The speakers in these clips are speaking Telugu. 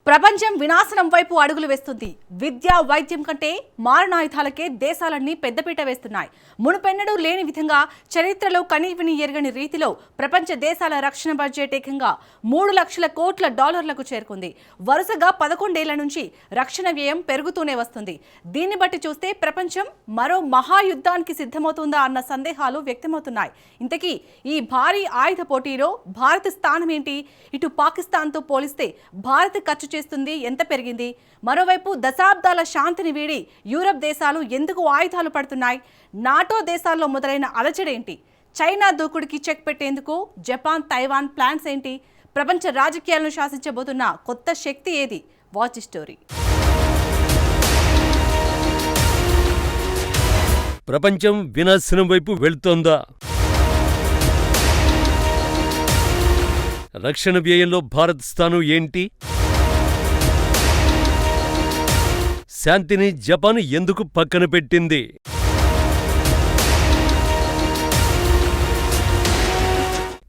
ప్రపంచం వినాశనం వైపు అడుగులు వేస్తుంది. విద్య, వైద్యం కంటే మారణాయుధాలకే దేశాలన్నీ పెద్దపీట వేస్తున్నాయి. మునుపెన్నడూ లేని విధంగా చరిత్రలో కనీవిని ఎరగని రీతిలో ప్రపంచ దేశాల రక్షణ బడ్జెట్ ఏకంగా 3 లక్షల కోట్ల డాలర్లకు చేరుకుంది. వరుసగా 11 ఏళ్ల నుంచి రక్షణ వ్యయం పెరుగుతూనే వస్తుంది. దీన్ని బట్టి చూస్తే ప్రపంచం మరో మహాయుద్ధానికి సిద్ధమవుతుందా అన్న సందేహాలు వ్యక్తమవుతున్నాయి. ఇంతకీ ఈ భారీ ఆయుధ పోటీలో భారత్ స్థానం ఏంటి? ఇటు పాకిస్తాన్తో పోలిస్తే భారత్ ఖర్చు చేస్తుంది ఎంత పెరిగింది? మరోవైపు దశాబ్దాల శాంతిని వీడి యూరప్ దేశాలు ఎందుకు ఆయుధాలు పడుతున్నాయి? నాటో దేశాల్లో మొదలైన అలజడేంటి? చైనా దూకుడికి చెక్ పెట్టేందుకు జపాన్, తైవాన్ ప్లాన్స్ ఏంటి? ప్రపంచ రాజకీయాలను శాసించబోతున్న కొత్త శక్తి ఏది? Watch story. ప్రపంచం వినాశనం వైపు వెళ్తోందా? రక్షణ వ్యయంలో భారత్ స్థానం ఏంటి? శాంతిని జపాన్ ఎందుకు పక్కన పెట్టింది?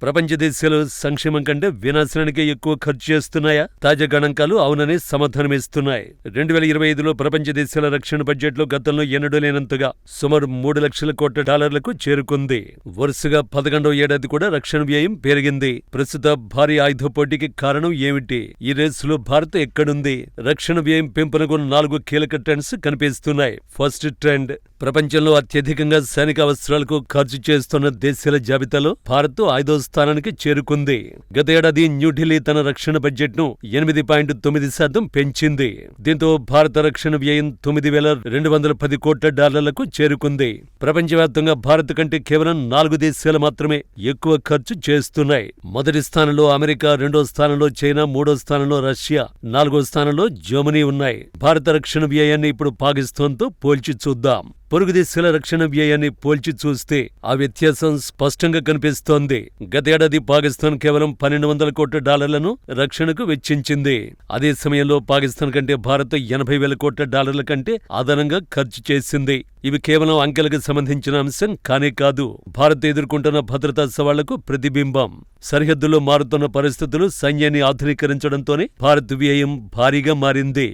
ప్రపంచ దేశాలు సంక్షేమం కంటే వినాశనానికే ఎక్కువ ఖర్చు చేస్తున్నాయా? తాజా గణాంకాలు అవుననే సమాధానమిస్తున్నాయి. 2025లో ప్రపంచ దేశాల రక్షణ బడ్జెట్లో గతంలో ఎన్నడూ లేనంతగా సుమారు 3 లక్షల కోట్ల డాలర్లకు చేరుకుంది. వరుసగా 11వ ఏడాది కూడా రక్షణ వ్యయం పెరిగింది. ప్రస్తుత భారీ ఆయుధ పోటీకి కారణం ఏమిటి? ఈ రేసులో భారత్ ఎక్కడుంది? రక్షణ వ్యయం పెంపునకు 4 కీలక ట్రెండ్స్ కనిపిస్తున్నాయి. ఫస్ట్ ట్రెండ్, ప్రపంచంలో అత్యధికంగా సైనిక అవసరాలకు ఖర్చు చేస్తున్న దేశాల జాబితాలో భారత్ 5వ స్థానానికి చేరుకుంది. గత ఏడాది న్యూఢిల్లీ తన రక్షణ బడ్జెట్ను 8.9% పెంచింది. దీంతో భారత రక్షణ వ్యయం 9,210 కోట్ల డాలర్లకు చేరుకుంది. ప్రపంచవ్యాప్తంగా భారత్ కంటే కేవలం 4 దేశాలు మాత్రమే ఎక్కువ ఖర్చు చేస్తున్నాయి. మొదటి స్థానంలో అమెరికా, 2వ స్థానంలో చైనా, 3వ స్థానంలో రష్యా, 4వ స్థానంలో జర్మనీ ఉన్నాయి. భారత రక్షణ వ్యయాన్ని ఇప్పుడు పాకిస్తాన్తో పోల్చి చూద్దాం. పొరుగు దేశాల రక్షణ వ్యయాన్ని పోల్చి చూస్తే ఆ వ్యత్యాసం స్పష్టంగా కనిపిస్తోంది. గతేడాది పాకిస్తాన్ కేవలం 1,200 కోట్ల డాలర్లను రక్షణకు వెచ్చించింది. అదే సమయంలో పాకిస్తాన్ కంటే భారత్ 80,000 కోట్ల డాలర్ల కంటే అదనంగా ఖర్చు చేసింది. ఇవి కేవలం అంకెలకు సంబంధించిన అంశం కానే కాదు. భారత్ ఎదుర్కొంటున్న భద్రతా సవాళ్లకు ప్రతిబింబం. సరిహద్దుల్లో మారుతున్న పరిస్థితులు సైన్యాన్ని ఆధునీకరించడంతోనే భారత్ వ్యయం భారీగా మారింది.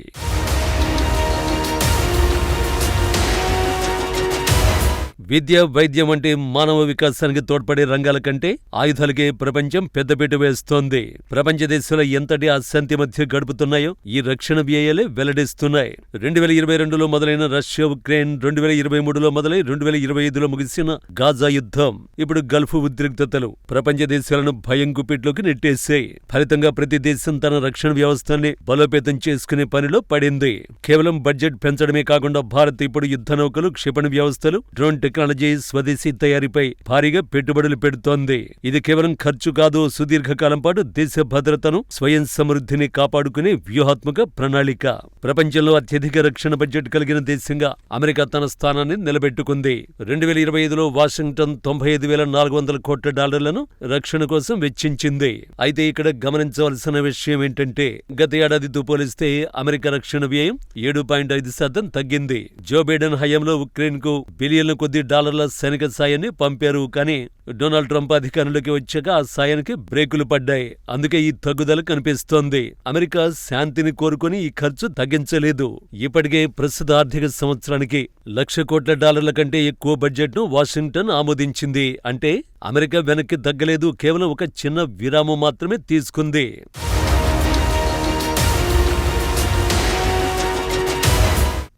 విద్య, వైద్యం వంటి మానవ వికాసానికి తోడ్పడే రంగాల కంటే ఆయుధాలకే ప్రపంచం పెద్దపీట వేస్తోంది. ప్రపంచ దేశాలు ఎంతటి అశాంతి మధ్య గడుపుతున్నాయో ఈ రక్షణ వ్యయాలే వెల్లడిస్తున్నాయి. 2022లో మొదలైన రష్యా ఉక్రెయిన్, 2023లో మొదలై 2025లో ముగిసిన గాజా యుద్ధం, ఇప్పుడు గల్ఫ్ ఉద్రిక్తతలు ప్రపంచ దేశాలను భయం గుప్పిట్లోకి నెట్టేశాయి. ఫలితంగా ప్రతి దేశం తన రక్షణ వ్యవస్థల్ని బలోపేతం చేసుకునే పనిలో పడింది. కేవలం బడ్జెట్ పెంచడమే కాకుండా భారత్ ఇప్పుడు యుద్ధ నౌకలు, క్షిపణి వ్యవస్థలు, డ్రోన్ టెక్నాలజీ, స్వదేశీ తయారీపై భారీగా పెట్టుబడులు పెడుతోంది. ఇది కేవలం ఖర్చు కాదు, సుదీర్ఘకాలం పాటు దేశ భద్రతను, స్వయం సమృద్ధిని కాపాడుకునే వ్యూహాత్మక ప్రణాళిక. ప్రపంచంలో అత్యధిక రక్షణ బడ్జెట్ కలిగిన దేశంగా అమెరికా తన స్థానాన్ని నిలబెట్టుకుంది. 2025లో వాషింగ్టన్ 95,400 కోట్ల డాలర్లను రక్షణ కోసం వెచ్చించింది. అయితే ఇక్కడ గమనించవలసిన విషయం ఏంటంటే గత ఏడాదితో పోలిస్తే అమెరికా రక్షణ వ్యయం 7.5% తగ్గింది. జో బైడెన్ హయాంలో ఉక్రెయిన్ కు బిలియన్ల కొద్ది డాలర్ల సైనిక సాయాన్ని పంపారు. కానీ డొనాల్డ్ ట్రంప్ అధికారంలోకి వచ్చాక ఆ సాయానికి బ్రేకులు పడ్డాయి. అందుకే ఈ తగ్గుదల కనిపిస్తోంది. అమెరికా శాంతిని కోరుకుని ఈ ఖర్చు తగ్గించలేదు. ఇప్పటికే ప్రస్తుత ఆర్థిక సంవత్సరానికి 1,00,000 కోట్ల డాలర్ల కంటే ఎక్కువ బడ్జెట్ను వాషింగ్టన్ ఆమోదించింది. అంటే అమెరికా వెనక్కి తగ్గలేదు, కేవలం ఒక చిన్న విరామం మాత్రమే తీసుకుంది.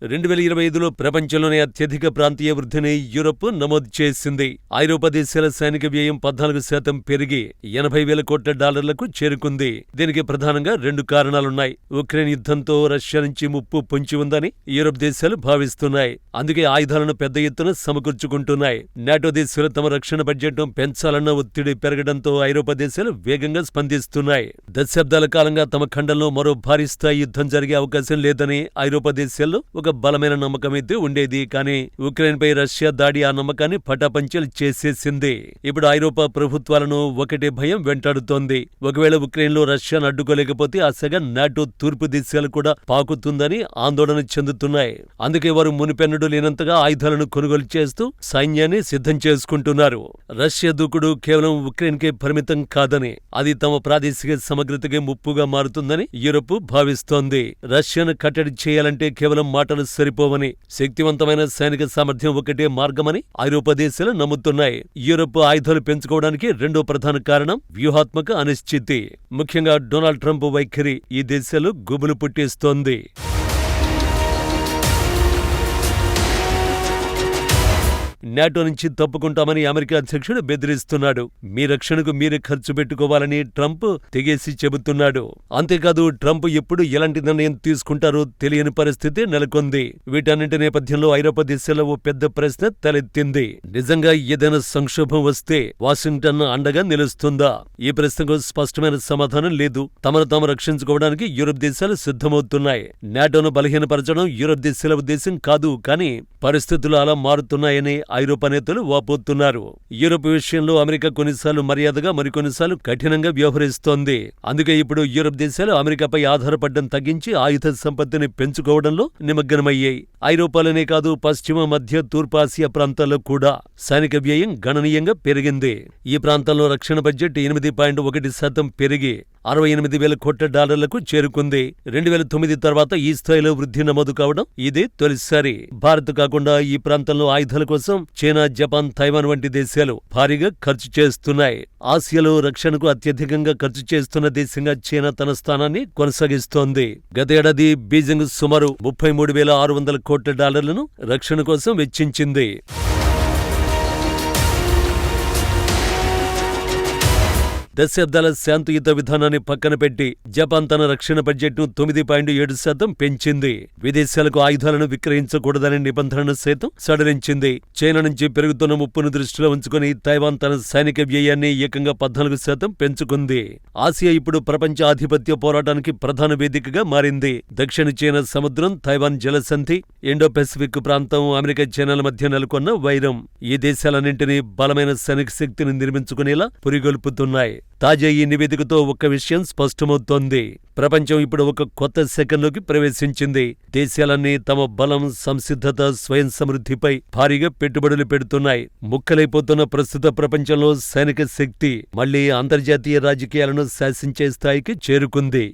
2025లో ప్రపంచంలోనే అత్యధిక ప్రాంతీయ వృద్ధిని యూరప్ నమోదు చేసింది. ఐరోపా దేశాల సైనిక వ్యయం 14% పెరిగి 80,000 కోట్ల డాలర్లకు చేరుకుంది. దీనికి ప్రధానంగా 2 కారణాలున్నాయి. ఉక్రెయిన్ యుద్ధంతో రష్యా నుంచి ముప్పు పొంచి ఉందని యూరప్ దేశాలు భావిస్తున్నాయి. అందుకే ఆయుధాలను పెద్ద ఎత్తున సమకూర్చుకుంటున్నాయి. నాటో దేశాలు తమ రక్షణ బడ్జెట్ను పెంచాలన్న ఒత్తిడి పెరగడంతో ఐరోపా దేశాలు వేగంగా స్పందిస్తున్నాయి. దశాబ్దాల కాలంగా తమ ఖండంలో మరో భారీ స్థాయి యుద్ధం జరిగే అవకాశం లేదని ఐరోపా దేశాల్లో ఒక బలమైన నమ్మకమైతే ఉండేది. కానీ ఉక్రెయిన్పై రష్యా దాడి ఆ నమ్మకాన్ని పటాపంచలు చేసేసింది. ఇప్పుడు ఐరోపా ప్రభుత్వాలను ఒకటే భయం వెంటాడుతోంది. ఒకవేళ ఉక్రెయిన్లో రష్యాను అడ్డుకోలేకపోతే ఆ సెగ నాటో తూర్పు దేశాలు కూడా పాకుతుందని ఆందోళన చెందుతున్నాయి. అందుకే వారు మునిపెన్నడూ లేనంతగా ఆయుధాలను కొనుగోలు చేస్తూ సైన్యాన్ని సిద్ధం చేసుకుంటున్నారు. రష్యా దూకుడు కేవలం ఉక్రెయిన్కే పరిమితం కాదని, అది తమ ప్రాదేశిక సమగ్రతకే ముప్పుగా మారుతుందని యూరప్ భావిస్తోంది. రష్యాను కట్టడి చేయాలంటే కేవలం మాటలు సరిపోవని, శక్తివంతమైన సైనిక సామర్థ్యం ఒకటే మార్గమని ఐరోపా దేశాలు నమ్ముతున్నాయి. యూరప్ ఆయుధాలు పెంచుకోవడానికి రెండో ప్రధాన కారణం వ్యూహాత్మక అనిశ్చితి. ముఖ్యంగా డొనాల్డ్ ట్రంప్ వైఖరి ఈ దేశాలు గుబులు పుట్టిస్తోంది. నాటో నుంచి తప్పుకుంటామని అమెరికా అధ్యక్షుడు బెదిరిస్తున్నాడు. మీ రక్షణకు మీరే ఖర్చు పెట్టుకోవాలని ట్రంప్ తెగేసి చెబుతున్నాడు. అంతేకాదు, ట్రంప్ ఎప్పుడు ఎలాంటి నిర్ణయం తీసుకుంటారో తెలియని పరిస్థితి నెలకొంది. వీటన్నింటి నేపథ్యంలో ఐరోపా దేశాల్లో ఓ పెద్ద ప్రశ్న తలెత్తింది. నిజంగా ఏదైనా సంక్షోభం వస్తే వాషింగ్టన్ అండగా నిలుస్తుందా? ఈ ప్రశ్నకు స్పష్టమైన సమాధానం లేదు. తమను తాము రక్షించుకోవడానికి యూరప్ దేశాలు సిద్ధమవుతున్నాయి. నాటోను బలహీనపరచడం యూరప్ దేశాల ఉద్దేశం కాదు. కానీ పరిస్థితులు అలా మారుతున్నాయని ఐరోపా నేతలు వాపోతున్నారు. యూరప్ విషయంలో అమెరికా కొన్నిసార్లు మర్యాదగా, మరికొన్నిసార్లు కఠినంగా వ్యవహరిస్తోంది. అందుకే ఇప్పుడు యూరప్ దేశాలు అమెరికాపై ఆధారపడడం తగ్గించి ఆయుధ సంపత్తిని పెంచుకోవడంలో నిమగ్నమయ్యాయి. ఐరోపాలోనే కాదు, పశ్చిమ, మధ్య, తూర్పు ఆసియా ప్రాంతాల్లో కూడా సైనిక వ్యయం గణనీయంగా పెరిగింది. ఈ ప్రాంతంలో రక్షణ బడ్జెట్ 8.1% పెరిగి $68,000 కోట్ల చేరుకుంది. 2009 తర్వాత ఈ స్థాయిలో వృద్ధి నమోదు కావడం ఇదే తొలిసారి. భారత్ కాకుండా ఈ ప్రాంతంలో ఆయుధాల కోసం చైనా, జపాన్, తైవాన్ వంటి దేశాలు భారీగా ఖర్చు చేస్తున్నాయి. ఆసియాలో రక్షణకు అత్యధికంగా ఖర్చు చేస్తున్న దేశంగా చైనా తన స్థానాన్ని కొనసాగిస్తోంది. గతేడాది బీజింగ్ సుమారు $33,600 కోట్ల రక్షణ కోసం వెచ్చించింది. దశాబ్దాల శాంతియుత విధానాన్ని పక్కన పెట్టి జపాన్ తన రక్షణ బడ్జెట్ను 9.7% పెంచింది. విదేశాలకు ఆయుధాలను విక్రయించకూడదనే నిబంధనను సైతం సడలించింది. చైనా నుంచి పెరుగుతున్న ముప్పును దృష్టిలో ఉంచుకుని తైవాన్ తన సైనిక వ్యయాన్ని ఏకంగా 14% పెంచుకుంది. ఆసియా ఇప్పుడు ప్రపంచ ఆధిపత్య పోరాటానికి ప్రధాన వేదికగా మారింది. దక్షిణ చైనా సముద్రం, తైవాన్ జలసంధి, ఇండో పెసిఫిక్ ప్రాంతం, అమెరికా, చైనాల మధ్య నెలకొన్న వైరం ఈ దేశాలన్నింటినీ బలమైన సైనిక శక్తిని నిర్మించుకునేలా పురిగొల్పుతున్నాయి. తాజా ఈ నివేదికతో ఒక్క విషయం స్పష్టమవుతోంది. ప్రపంచం ఇప్పుడు ఒక కొత్త శకంలోకి ప్రవేశించింది. దేశాలన్నీ తమ బలం, సంసిద్ధత, స్వయం సమృద్ధిపై భారీగా పెట్టుబడులు పెడుతున్నాయి. ముక్కలైపోతున్న ప్రస్తుత ప్రపంచంలో సైనిక శక్తి మళ్లీ అంతర్జాతీయ రాజకీయాలను శాసించే స్థాయికి చేరుకుంది.